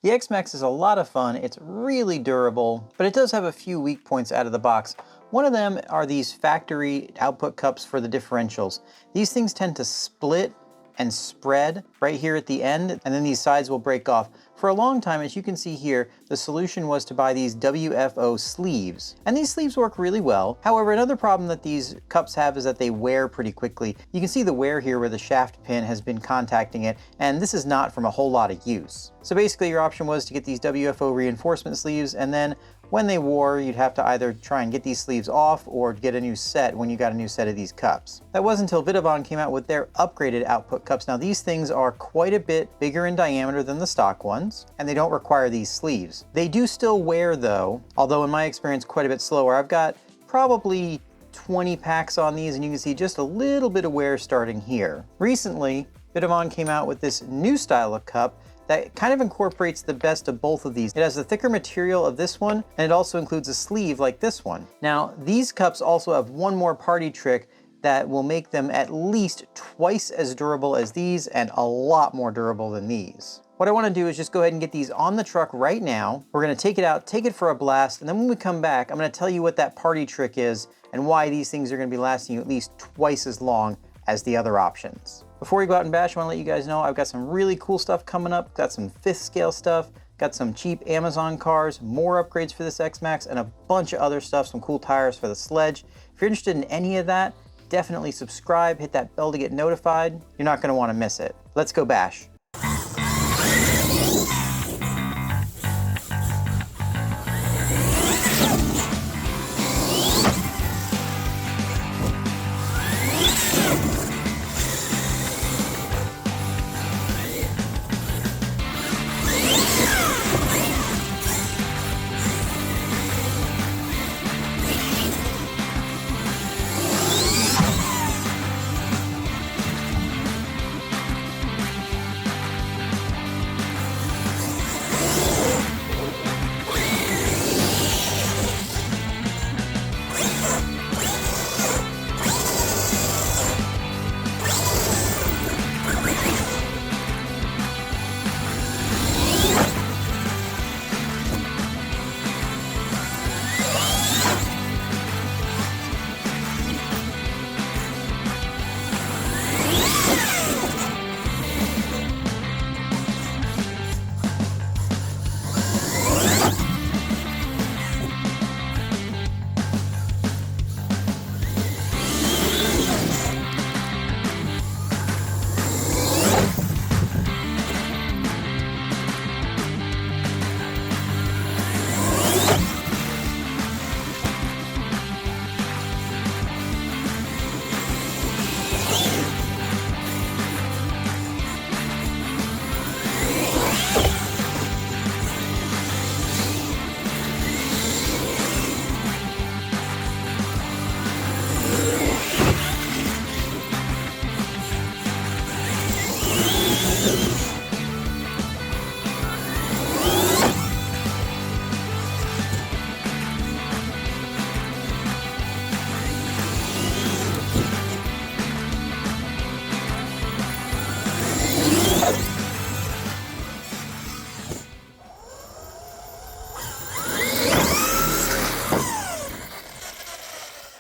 The X-Maxx is a lot of fun, it's really durable, but it does have a few weak points out of the box. One of them are these factory output cups for the differentials. These things tend to split and spread right here at the end, and then these sides will break off. For a long time, as you can see here, the solution was to buy these WFO sleeves. And these sleeves work really well. However, another problem that these cups have is that they wear pretty quickly. You can see the wear here where the shaft pin has been contacting it, and this is not from a whole lot of use. So basically your option was to get these WFO reinforcement sleeves, and then when they wore, you'd have to either try and get these sleeves off or get a new set when you got a new set of these cups. That was until Vitavon came out with their upgraded output cups. Now these things are quite a bit bigger in diameter than the stock ones, and they don't require these sleeves. They do still wear though, although in my experience quite a bit slower. I've got probably 20 packs on these, and you can see just a little bit of wear starting here. Recently, Vitavon came out with this new style of cup that kind of incorporates the best of both of these. It has the thicker material of this one, and it also includes a sleeve like this one. Now, these cups also have one more party trick that will make them at least twice as durable as these and a lot more durable than these. What I want to do is just go ahead and get these on the truck right now. We're going to take it out, take it for a blast, and then when we come back, I'm going to tell you what that party trick is and why these things are going to be lasting you at least twice as long as the other options. Before we go out and bash, I want to let you guys know I've got some really cool stuff coming up. Got some 5th scale stuff, got some cheap Amazon cars, more upgrades for this X-Maxx, and a bunch of other stuff, some cool tires for the sledge. If you're interested in any of that, definitely subscribe, hit that bell to get notified. You're not going to want to miss it. Let's go bash.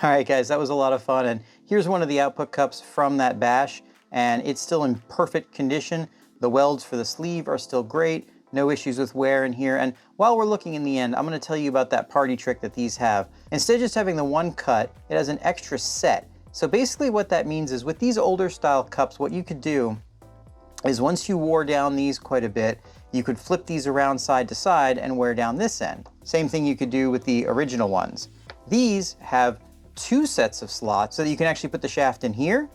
All right guys, that was a lot of fun, and here's one of the output cups from that bash, and it's still in perfect condition. The welds for the sleeve are still great, no issues with wear in here, and while we're looking in the end, I'm going to tell you about that party trick that these have. Instead of just having the one cut, it has an extra set. So basically what that means is with these older style cups, what you could do is once you wore down these quite a bit, you could flip these around side to side and wear down this end. Same thing you could do with the original ones. These have 2 sets of slots so that you can actually put the shaft in here.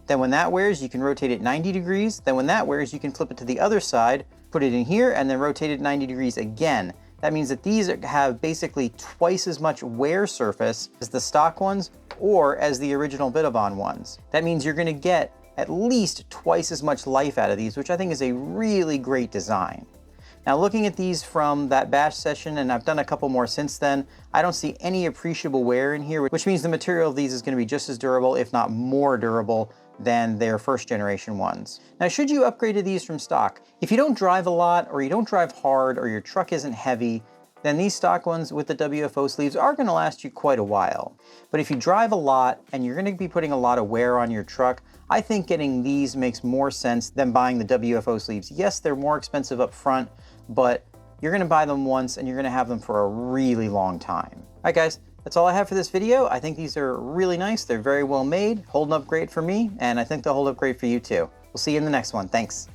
Then when that wears, you can rotate it 90 degrees. Then when that wears, you can flip it to the other side, put it in here, and then rotate it 90 degrees again. That means that these have basically twice as much wear surface as the stock ones or as the original Vitavon ones. That means you're going to get at least twice as much life out of these, which I think is a really great design. Now looking at these from that bash session, and I've done a couple more since then, I don't see any appreciable wear in here, which means the material of these is going to be just as durable, if not more durable, than their first generation ones. Now, should you upgrade to these from stock, if you don't drive a lot, or you don't drive hard, or your truck isn't heavy, then these stock ones with the WFO sleeves are gonna last you quite a while. But if you drive a lot and you're gonna be putting a lot of wear on your truck, I think getting these makes more sense than buying the WFO sleeves. Yes, they're more expensive up front, but you're gonna buy them once and you're gonna have them for a really long time. All right, guys, that's all I have for this video. I think these are really nice. They're very well made, holding up great for me, and I think they'll hold up great for you too. We'll see you in the next one. Thanks.